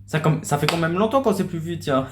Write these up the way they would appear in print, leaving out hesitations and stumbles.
Ça fait quand même longtemps qu'on s'est plus vu, tiens.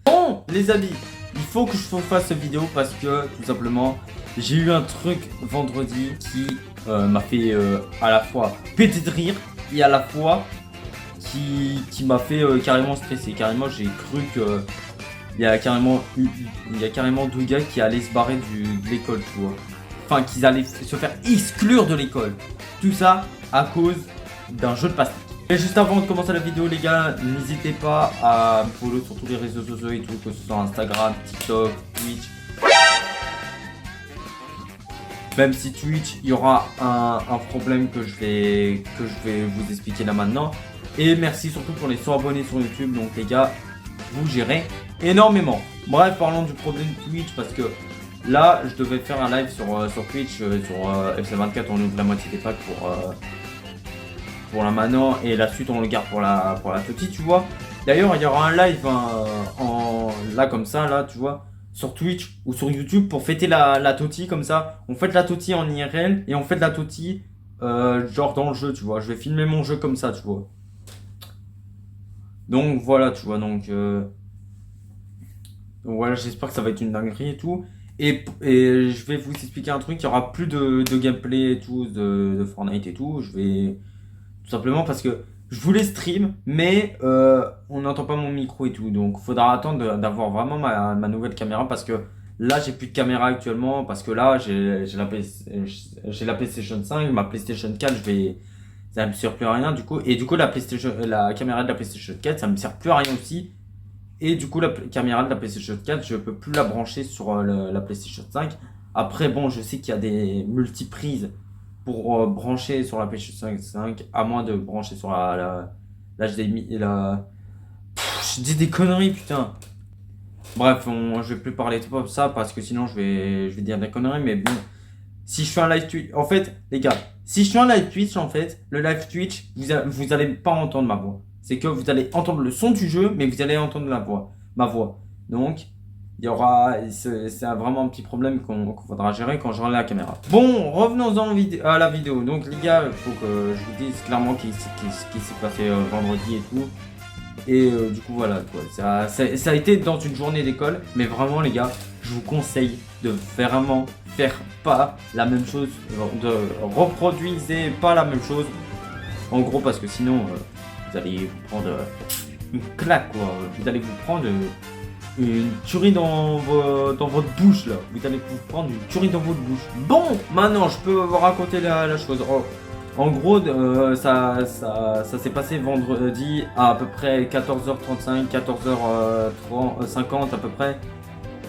Bon, les amis, il faut que je vous fasse cette vidéo parce que, tout simplement, j'ai eu un truc vendredi qui m'a fait à la fois péter de rire et à la fois qui m'a fait carrément stresser. Carrément, j'ai cru que il y a carrément deux gars qui allaient se barrer de l'école, tu vois. Enfin, qu'ils allaient se faire exclure de l'école. Tout ça à cause d'un jeu de plastique. Et juste avant de commencer la vidéo, les gars, n'hésitez pas à me follow sur tous les réseaux sociaux et tout, que ce soit Instagram, TikTok, Twitch. Même si Twitch, il y aura un problème que je vais vous expliquer là maintenant. Et merci surtout pour les 100 abonnés sur YouTube. Donc les gars, vous gérez énormément. Bref, parlons du problème Twitch parce que là, je devais faire un live sur Twitch, sur FC24, on ouvre la moitié des packs pour la Mano et la suite on le garde pour la Toti, tu vois. D'ailleurs, il y aura un live là comme ça, là, tu vois, sur Twitch ou sur YouTube pour fêter la Toti comme ça. On fête la Toti en IRL et on fête la Toti genre dans le jeu, tu vois. Je vais filmer mon jeu comme ça, tu vois. Donc voilà, tu vois, donc voilà, j'espère que ça va être une dinguerie et tout. Et je vais vous expliquer un truc, il y aura plus de gameplay et tout, de Fortnite et tout. Je vais tout simplement parce que je voulais stream, mais on n'entend pas mon micro et tout. Donc faudra attendre d'avoir vraiment ma nouvelle caméra parce que là j'ai plus de caméra actuellement. Parce que là j'ai la PlayStation 5, ma PlayStation 4, ça me sert plus à rien du coup. Et du coup la caméra de la PlayStation 4, ça me sert plus à rien aussi. Et du coup la caméra de la PlayStation 4, je peux plus la brancher sur la PlayStation 5. Après bon, je sais qu'il y a des multiprises pour brancher sur la PlayStation 5, à moins de brancher sur la HDMI et la... je dis des conneries, putain. Bref, je vais plus parler de ça parce que sinon je vais dire des conneries, mais bon. Si je fais un live Twitch, en fait, les gars, si je fais un live Twitch, en fait, le live Twitch, vous allez pas entendre ma voix. C'est que vous allez entendre le son du jeu, mais vous allez entendre ma voix. Donc, il y aura, c'est vraiment un petit problème qu'on faudra gérer quand j'aurai la caméra. Bon, revenons-en à la vidéo. Donc, les gars, il faut que je vous dise clairement ce qui s'est passé vendredi et tout. Et du coup, voilà, quoi. Ça a été dans une journée d'école, mais vraiment, les gars, je vous conseille de vraiment faire pas la même chose, de reproduisez pas la même chose. En gros, parce que sinon, vous allez vous prendre une claque, quoi. Vous allez vous prendre une tuerie dans votre bouche, là. Vous allez vous prendre une tuerie dans votre bouche. Bon, maintenant, je peux vous raconter la chose. En gros, ça s'est passé vendredi à peu près 14h35, 14h50 à peu près.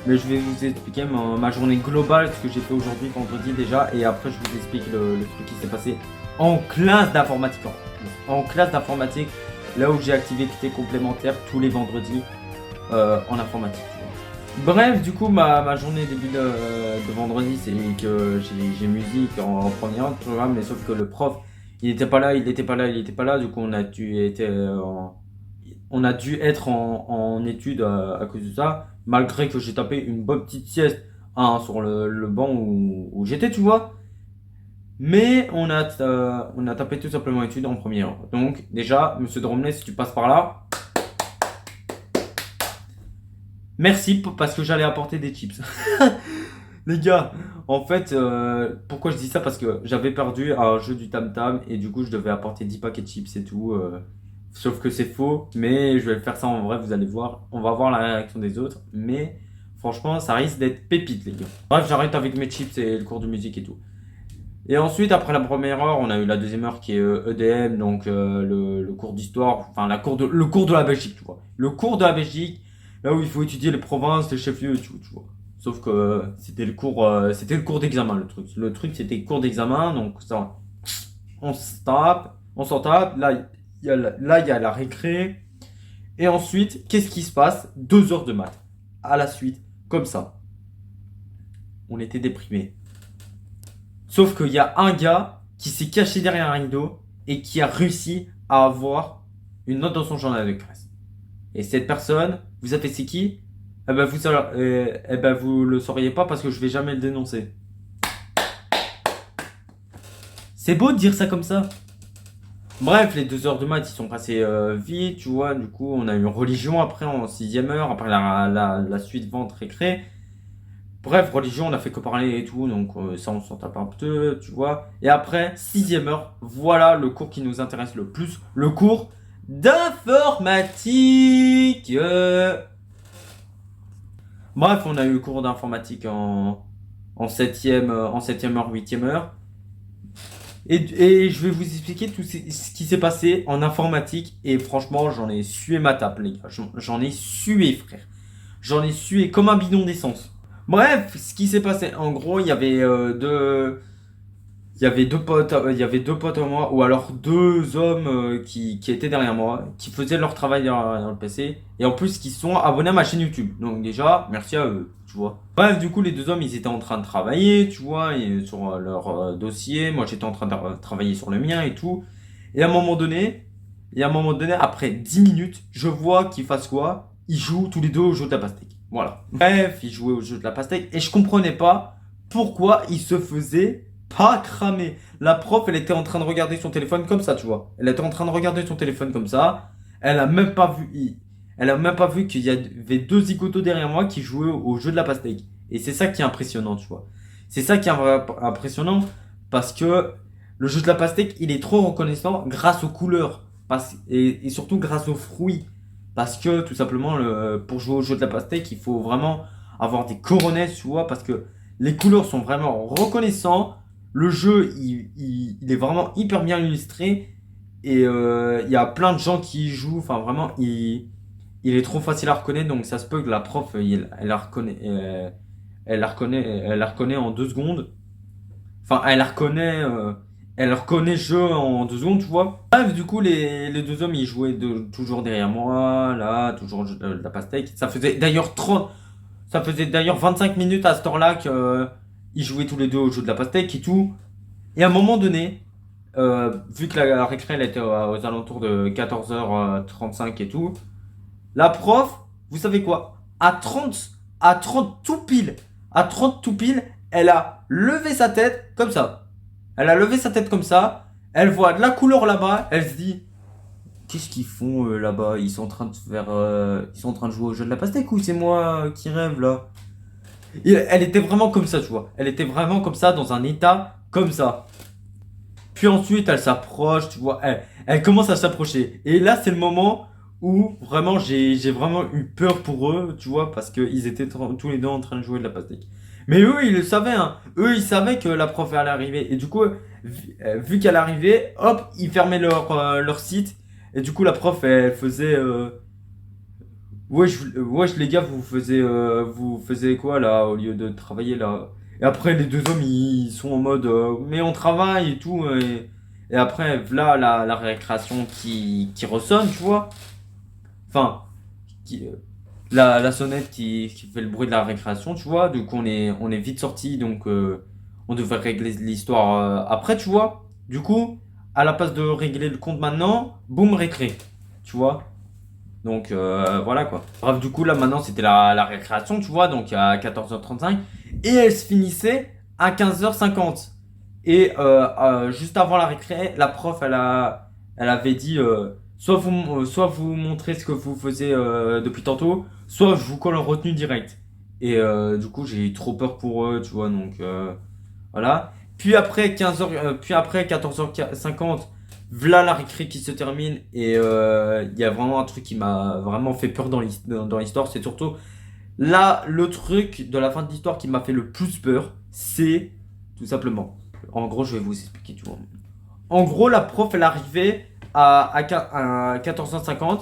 Mais je vais vous expliquer ma journée globale, ce que j'ai fait aujourd'hui, vendredi déjà. Et après, je vous explique le truc qui s'est passé en classe d'informatique. En classe d'informatique, là où j'ai activité complémentaire tous les vendredis en informatique. Bref, du coup, ma journée début de vendredi, c'est que j'ai musique en première programme, mais sauf que le prof, il était pas là. Du coup, on a dû être en études à cause de ça, malgré que j'ai tapé une bonne petite sieste hein, sur le banc où j'étais, tu vois. Mais on a tapé tout simplement études en première heure. Donc, déjà, monsieur Dromley, si tu passes par là, merci parce que j'allais apporter des chips. Les gars, en fait, pourquoi je dis ça? Parce que j'avais perdu un jeu du Tam Tam et du coup, je devais apporter 10 paquets de chips et tout. Sauf que c'est faux, mais je vais faire ça en vrai, vous allez voir. On va voir la réaction des autres, mais franchement, ça risque d'être pépite, les gars. Bref, j'arrête avec mes chips et le cours de musique et tout. Et ensuite, après la première heure, on a eu la deuxième heure qui est EDM, donc le cours d'histoire, enfin le cours de la Belgique, tu vois. Le cours de la Belgique, là où il faut étudier les provinces, les chefs-lieux et tout, tu vois. Sauf que c'était le cours d'examen, le truc. Le truc, c'était le cours d'examen, donc ça, on s'en tape. Là, il y a la récré. Et ensuite, qu'est-ce qui se passe? 2 heures de maths. À la suite, comme ça. On était déprimés. Sauf qu'il y a un gars qui s'est caché derrière un rideau et qui a réussi à avoir une note dans son journal de classe. Et cette personne, vous savez c'est qui? Vous le sauriez pas parce que je vais jamais le dénoncer. C'est beau de dire ça comme ça. Bref, les 2 heures de maths, ils sont passés vite, tu vois. Du coup, on a eu religion après en 6e heure, après la suite vente récré. Bref, religion, on a fait que parler et tout, donc ça, on s'en tape un peu, tu vois. Et après, 6e heure, voilà le cours qui nous intéresse le plus, le cours d'informatique. Bref, on a eu le cours d'informatique en 7e heure, 8e heure. Et je vais vous expliquer tout ce qui s'est passé en informatique. Et franchement, j'en ai sué ma tape, les gars. J'en ai sué, frère. J'en ai sué comme un bidon d'essence. Bref, ce qui s'est passé, en gros, il y avait deux potes à moi, ou alors 2 hommes qui étaient derrière moi, qui faisaient leur travail dans le PC, et en plus qui sont abonnés à ma chaîne YouTube. Donc déjà, merci à eux, tu vois. Bref, du coup, les 2 hommes, ils étaient en train de travailler, tu vois, sur leur dossier. Moi, j'étais en train de travailler sur le mien et tout. Et à un moment donné, après 10 minutes, je vois qu'ils fassent quoi? Ils jouent tous les deux au jeu de la pastèque. Voilà. Bref, ils jouaient au jeu de la pastèque, et je comprenais pas pourquoi ils se faisaient pas cramé. La prof, elle était en train de regarder son téléphone comme ça, tu vois. Elle était en train de regarder son téléphone comme ça. Elle a même pas vu, elle a même pas vu qu'il y avait 2 zigotos derrière moi qui jouaient au jeu de la pastèque. Et c'est ça qui est impressionnant, tu vois. C'est ça qui est impressionnant parce que le jeu de la pastèque, il est trop reconnaissant grâce aux couleurs et surtout grâce aux fruits. Parce que tout simplement, pour jouer au jeu de la pastèque, il faut vraiment avoir des coronets, tu vois, parce que les couleurs sont vraiment reconnaissants. Le jeu, il est vraiment hyper bien illustré. Et il y a plein de gens qui y jouent. Enfin, vraiment, il est trop facile à reconnaître. Donc, ça se peut que la prof, elle la reconnaît, elle la reconnaît en 2 secondes. Enfin, elle reconnaît le jeu en 2 secondes, tu vois. Bref, du coup, les 2 hommes, ils jouaient toujours derrière moi, là, toujours de la pastèque. Ça faisait d'ailleurs 25 minutes à ce temps-là qu'ils jouaient tous les deux au jeu de la pastèque et tout. Et à un moment donné, vu que la récré elle était aux alentours de 14h35 et tout, la prof, vous savez quoi? À 30 tout pile, à 30 tout pile, elle a levé sa tête comme ça. Elle a levé sa tête comme ça. Elle voit de la couleur là-bas. Elle se dit, qu'est-ce qu'ils font là-bas? Ils sont en train de ils sont en train de jouer au jeu de la pastèque ou c'est moi qui rêve là? Et elle était vraiment comme ça, tu vois. Elle était vraiment comme ça, dans un état comme ça. Puis ensuite, elle s'approche, tu vois. Elle commence à s'approcher. Et là, c'est le moment où vraiment j'ai vraiment eu peur pour eux, tu vois, parce qu'ils étaient tous les deux en train de jouer de la pastèque. Mais eux, ils le savaient, hein. Eux, ils savaient que la prof allait arriver. Et du coup, vu qu'elle arrivait, hop, ils fermaient leur site. Et du coup, la prof, elle faisait. Wesh, les gars, vous faisiez quoi là, au lieu de travailler là? Et après, les 2 hommes, ils sont en mode, mais on travaille et tout. Et après, là, la récréation qui ressonne, tu vois. Enfin, la sonnette qui fait le bruit de la récréation, tu vois. Du coup, on est vite sorti, donc on devrait régler l'histoire après, tu vois. Du coup, à la place de régler le compte maintenant, boum, récré, tu vois. Donc voilà quoi. Bref, du coup, là maintenant c'était la récréation, tu vois, donc à 14h35. Et elle se finissait à 15h50. Et juste avant la récré, la prof elle avait dit soit vous montrez ce que vous faisiez depuis tantôt, soit je vous colle en retenue directe. Et du coup, j'ai eu trop peur pour eux, tu vois, donc voilà. Puis après 14h50, v'là la récré qui se termine et il y a vraiment un truc qui m'a vraiment fait peur dans l'histoire. C'est surtout là le truc de la fin de l'histoire qui m'a fait le plus peur, c'est tout simplement. En gros, je vais vous expliquer, tu vois. En gros, la prof, elle arrivait à 14h50.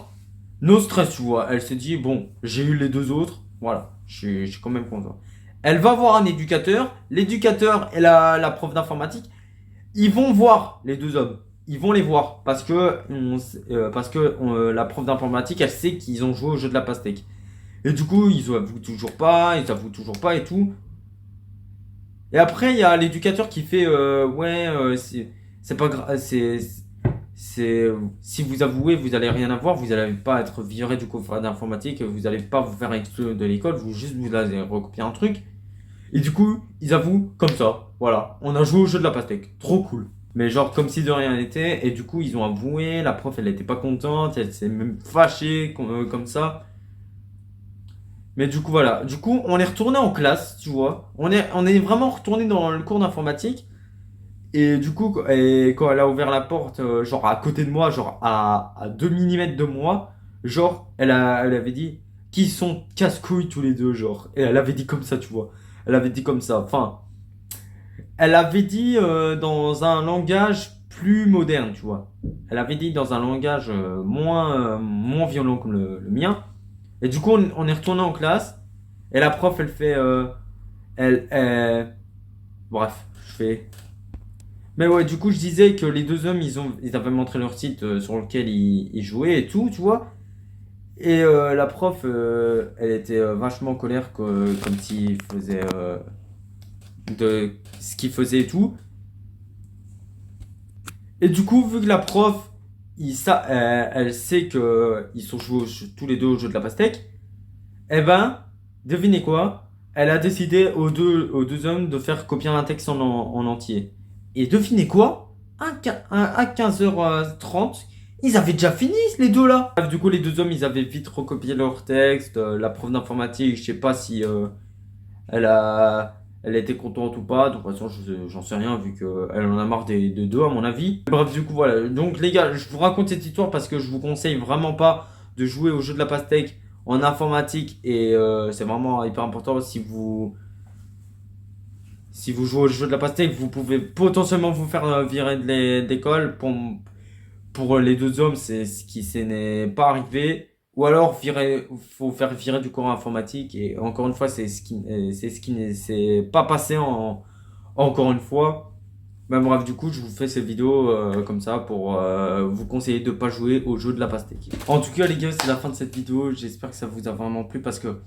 No stress, tu vois. Elle s'est dit, bon, j'ai eu les 2 autres. Voilà, je suis quand même content. Elle va voir un éducateur. L'éducateur et la prof d'informatique, ils vont voir les 2 hommes. Ils vont les voir parce que la prof d'informatique, elle sait qu'ils ont joué au jeu de la pastèque. Et du coup, ils avouent toujours pas et tout. Et après, il y a l'éducateur qui fait ouais, c'est pas grave, si vous avouez, vous allez rien avoir, vous allez pas être viré du cours d'informatique, vous allez pas vous faire exclure de l'école, vous allez recopier un truc. Et du coup, ils avouent comme ça. Voilà, on a joué au jeu de la pastèque. Trop cool. Mais genre comme si de rien n'était. Et du coup, ils ont avoué. La prof, elle était pas contente. Elle s'est même fâchée comme ça. Mais du coup, voilà. Du coup, on est retourné en classe, tu vois. On est vraiment retourné dans le cours d'informatique. Et du coup, quand elle a ouvert la porte, genre à côté de moi, genre à 2 millimètres de moi, genre, elle avait dit, qui sont casse-couilles tous les deux, genre. Et elle avait dit comme ça, tu vois. Elle avait dit comme ça. Enfin, elle avait dit dans un langage plus moderne, tu vois. Elle avait dit dans un langage moins violent comme le mien. Et du coup, on est retourné en classe. Et la prof, elle fait. Bref, je fais. Mais ouais, du coup, je disais que les deux hommes, ils avaient montré leur site sur lequel ils jouaient et tout, tu vois. Et la prof, elle était vachement en colère, comme s'il faisait de ce qu'il faisait et tout. Et du coup, vu que la prof, elle sait que ils sont joués tous les deux au jeu de la pastèque, eh ben, devinez quoi? Elle a décidé aux deux hommes de faire copier un texte en entier. Et devinez quoi? À 15h30, ils avaient déjà fini, les deux là. Bref, du coup, les deux hommes, ils avaient vite recopié leur texte. La prof d'informatique, je sais pas si elle a été contente ou pas. De toute façon, j'en sais rien vu qu'elle en a marre des deux, à mon avis. Bref, du coup, voilà. Donc, les gars, je vous raconte cette histoire parce que je vous conseille vraiment pas de jouer au jeu de la pastèque en informatique. Et c'est vraiment hyper important si vous jouez au jeu de la pastèque, vous pouvez potentiellement vous faire virer de l'école. Pour les deux hommes, c'est ce qui n'est pas arrivé. Ou alors, faut faire virer du cours informatique. Et encore une fois, c'est ce qui ne s'est pas passé encore une fois. Mais bref, du coup, je vous fais ces vidéos comme ça pour vous conseiller de ne pas jouer au jeu de la pastèque. En tout cas, les gars, c'est la fin de cette vidéo. J'espère que ça vous a vraiment plu parce que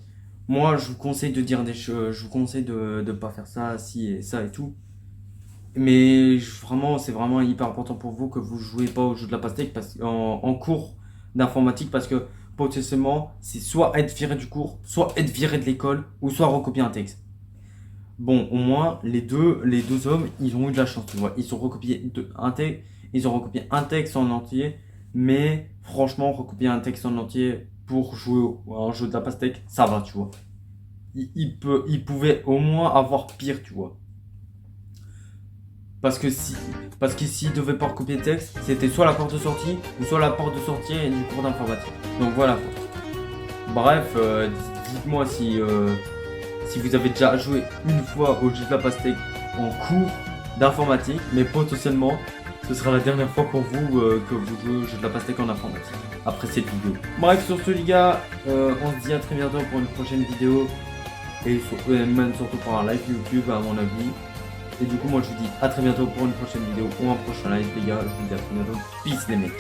moi, je vous conseille de dire des choses. Je vous conseille de ne pas faire ça, si et ça et tout. Mais vraiment, c'est vraiment hyper important pour vous que vous jouez pas au jeu de la pastèque en cours d'informatique parce que potentiellement, c'est soit être viré du cours, soit être viré de l'école, ou soit recopier un texte. Bon, au moins, les deux hommes, ils ont eu de la chance, tu vois. Ils ont recopié un texte en entier, mais franchement, recopier un texte en entier pour jouer à un jeu de la pastèque, ça va, tu vois. Ils pouvaient au moins avoir pire, tu vois. Parce que s'ils devaient pas recopier le texte, c'était soit la porte de sortie ou soit la porte de sortie du cours d'informatique. Donc voilà. Bref, dites-moi si vous avez déjà joué une fois au jeu de la pastèque en cours d'informatique, mais potentiellement ce sera la dernière fois pour vous que vous jouez au jeu de la pastèque en informatique après cette vidéo. Bref, sur ce les gars, on se dit à très bientôt pour une prochaine vidéo et même surtout pour un live YouTube à mon avis. Et du coup, moi je vous dis à très bientôt pour une prochaine vidéo ou un prochain live, les gars. Je vous dis à très bientôt. Peace, les mecs.